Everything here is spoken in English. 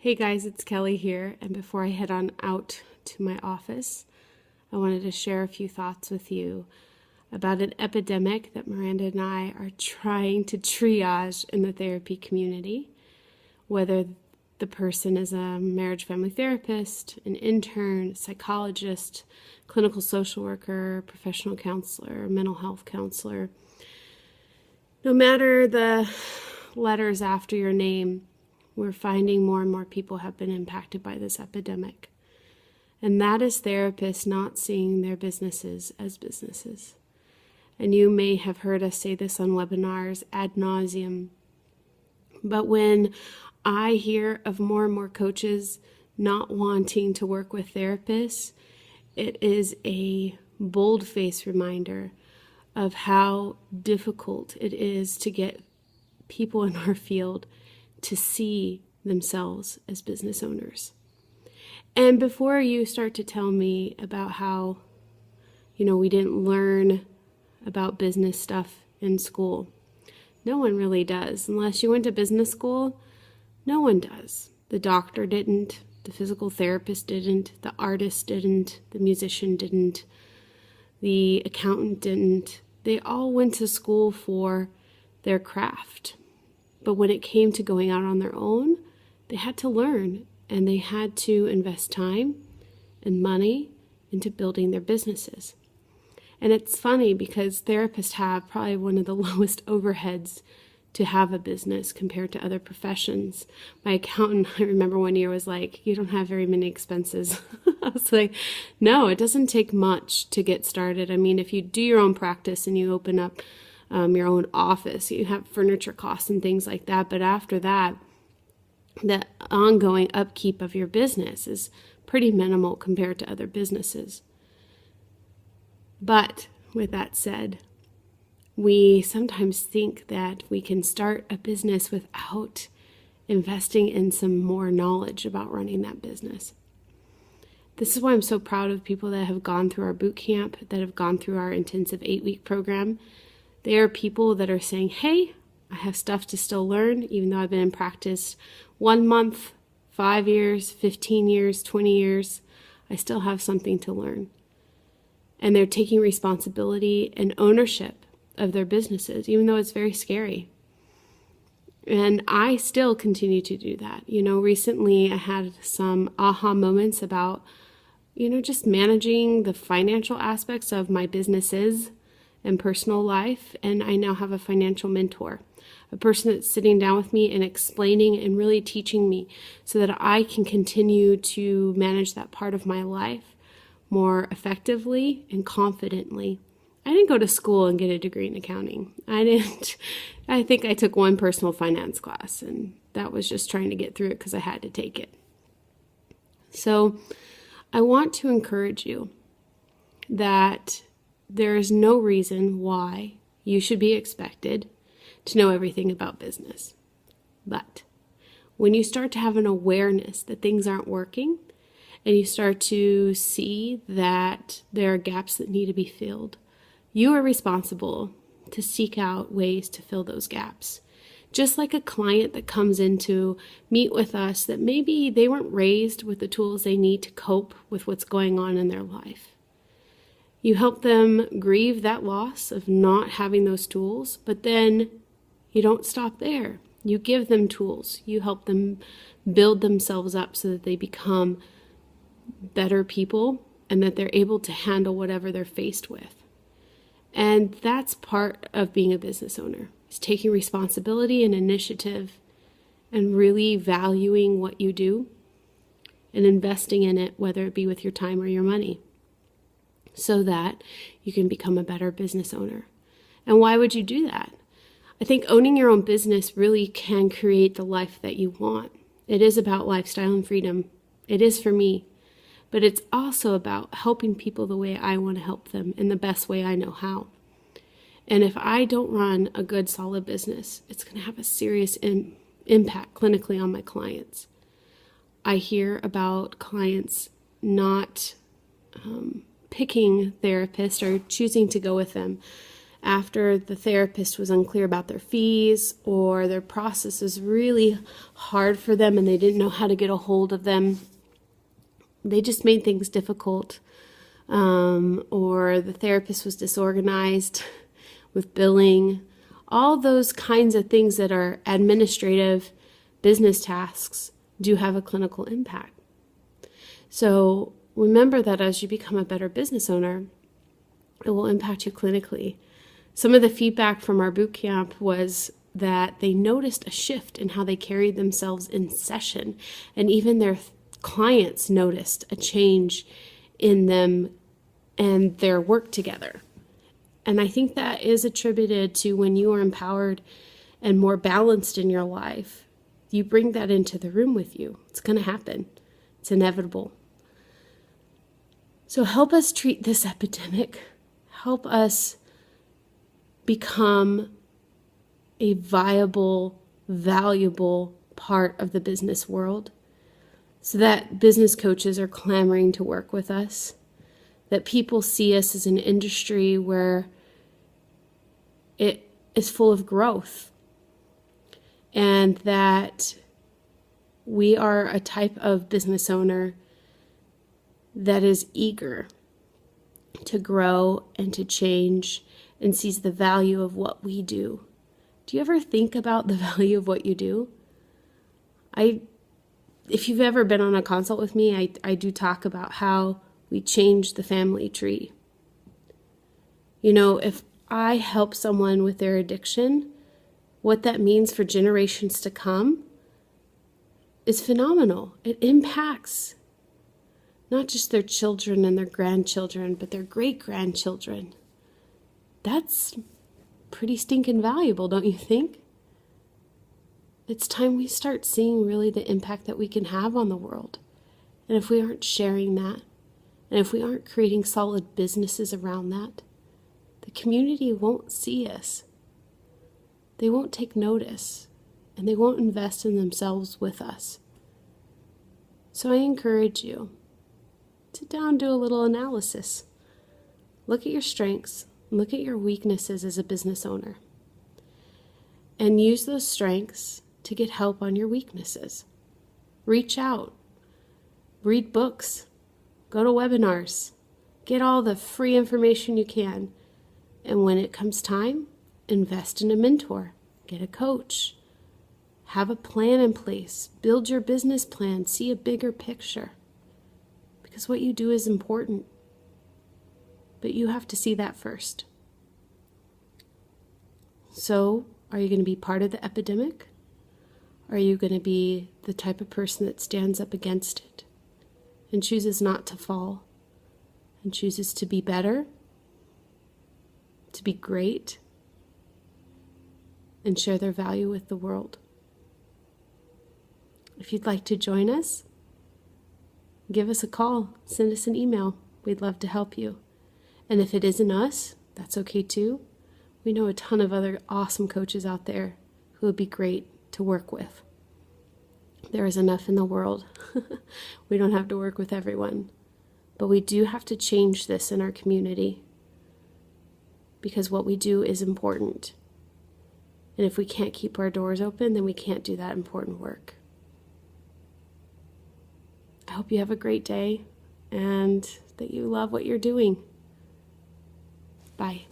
Hey guys, it's Kelly here, and before I head on out to my office, I wanted to share a few thoughts with you about an epidemic that Miranda and I are trying to triage in the therapy community, whether the person is a marriage family therapist, an intern, psychologist, clinical social worker, professional counselor, mental health counselor. No matter the letters after your name, we're finding more and more people have been impacted by this epidemic. And that is therapists not seeing their businesses as businesses. And you may have heard us say this on webinars ad nauseum. But when I hear of more and more coaches not wanting to work with therapists, it is a bold-faced reminder of how difficult it is to get people in our field to see themselves as business owners. And before you start to tell me about how, we didn't learn about business stuff in school, no one really does. Unless you went to business school, no one does. The doctor didn't, the physical therapist didn't, the artist didn't, the musician didn't, the accountant didn't. They all went to school for their craft. But when it came to going out on their own, they had to learn, and they had to invest time and money into building their businesses. And it's funny because therapists have probably one of the lowest overheads to have a business compared to other professions. My accountant, I remember one year, was like, "You don't have very many expenses." I was like, no, it doesn't take much to get started. I mean, if you do your own practice and you open up your own office, you have furniture costs and things like that. But after that, the ongoing upkeep of your business is pretty minimal compared to other businesses. But with that said, we sometimes think that we can start a business without investing in some more knowledge about running that business. This is why I'm so proud of people that have gone through our boot camp, that have gone through our intensive 8-week program. They are people that are saying, hey, I have stuff to still learn, even though I've been in practice 1 month, 5 years, 15 years, 20 years, I still have something to learn. And they're taking responsibility and ownership of their businesses, even though it's very scary. And I still continue to do that. Recently I had some aha moments about, just managing the financial aspects of my businesses and personal life, and I now have a financial mentor, a person that's sitting down with me and explaining and really teaching me so that I can continue to manage that part of my life more effectively and confidently. I didn't go to school and get a degree in accounting. I think I took one personal finance class, and that was just trying to get through it because I had to take it. So I want to encourage you that there is no reason why you should be expected to know everything about business. But when you start to have an awareness that things aren't working, and you start to see that there are gaps that need to be filled, you are responsible to seek out ways to fill those gaps. Just like a client that comes in to meet with us that maybe they weren't raised with the tools they need to cope with what's going on in their life. You help them grieve that loss of not having those tools, but then you don't stop there. You give them tools. You help them build themselves up so that they become better people and that they're able to handle whatever they're faced with. And that's part of being a business owner, is taking responsibility and initiative and really valuing what you do and investing in it, whether it be with your time or your money, so that you can become a better business owner. And why would you do that? I think owning your own business really can create the life that you want. It is about lifestyle and freedom. It is for me. But it's also about helping people the way I want to help them in the best way I know how. And if I don't run a good, solid business, it's going to have a serious impact clinically on my clients. I hear about clients not picking therapists or choosing to go with them after the therapist was unclear about their fees, or their process was really hard for them and they didn't know how to get a hold of them. They just made things difficult. Or the therapist was disorganized with billing. All those kinds of things that are administrative business tasks do have a clinical impact. So remember that as you become a better business owner, it will impact you clinically. Some of the feedback from our boot camp was that they noticed a shift in how they carried themselves in session, and even their clients noticed a change in them and their work together. And I think that is attributed to when you are empowered and more balanced in your life, you bring that into the room with you. It's going to happen. It's inevitable. So help us treat this epidemic. Help us become a viable, valuable part of the business world, so that business coaches are clamoring to work with us, that people see us as an industry where it is full of growth, and that we are a type of business owner that is eager to grow and to change and sees the value of what we do. Do you ever think about the value of what you do? If you've ever been on a consult with me, I do talk about how we change the family tree. You know, if I help someone with their addiction, what that means for generations to come is phenomenal. It impacts not just their children and their grandchildren, but their great-grandchildren. That's pretty stinking valuable, don't you think? It's time we start seeing really the impact that we can have on the world. And if we aren't sharing that, and if we aren't creating solid businesses around that, the community won't see us. They won't take notice, and they won't invest in themselves with us. So I encourage you, sit down, do a little analysis. Look at your strengths, look at your weaknesses as a business owner, and use those strengths to get help on your weaknesses. Reach out, read books, go to webinars, get all the free information you can, and when it comes time, invest in a mentor, get a coach, have a plan in place, build your business plan, see a bigger picture, because what you do is important, but you have to see that first. So, are you going to be part of the epidemic? Are you going to be the type of person that stands up against it and chooses not to fall and chooses to be better, to be great, and share their value with the world? If you'd like to join us, give us a call, send us an email. We'd love to help you. And if it isn't us, that's okay too. We know a ton of other awesome coaches out there who would be great to work with. There is enough in the world. We don't have to work with everyone. But we do have to change this in our community, because what we do is important. And if we can't keep our doors open, then we can't do that important work. I hope you have a great day and that you love what you're doing. Bye.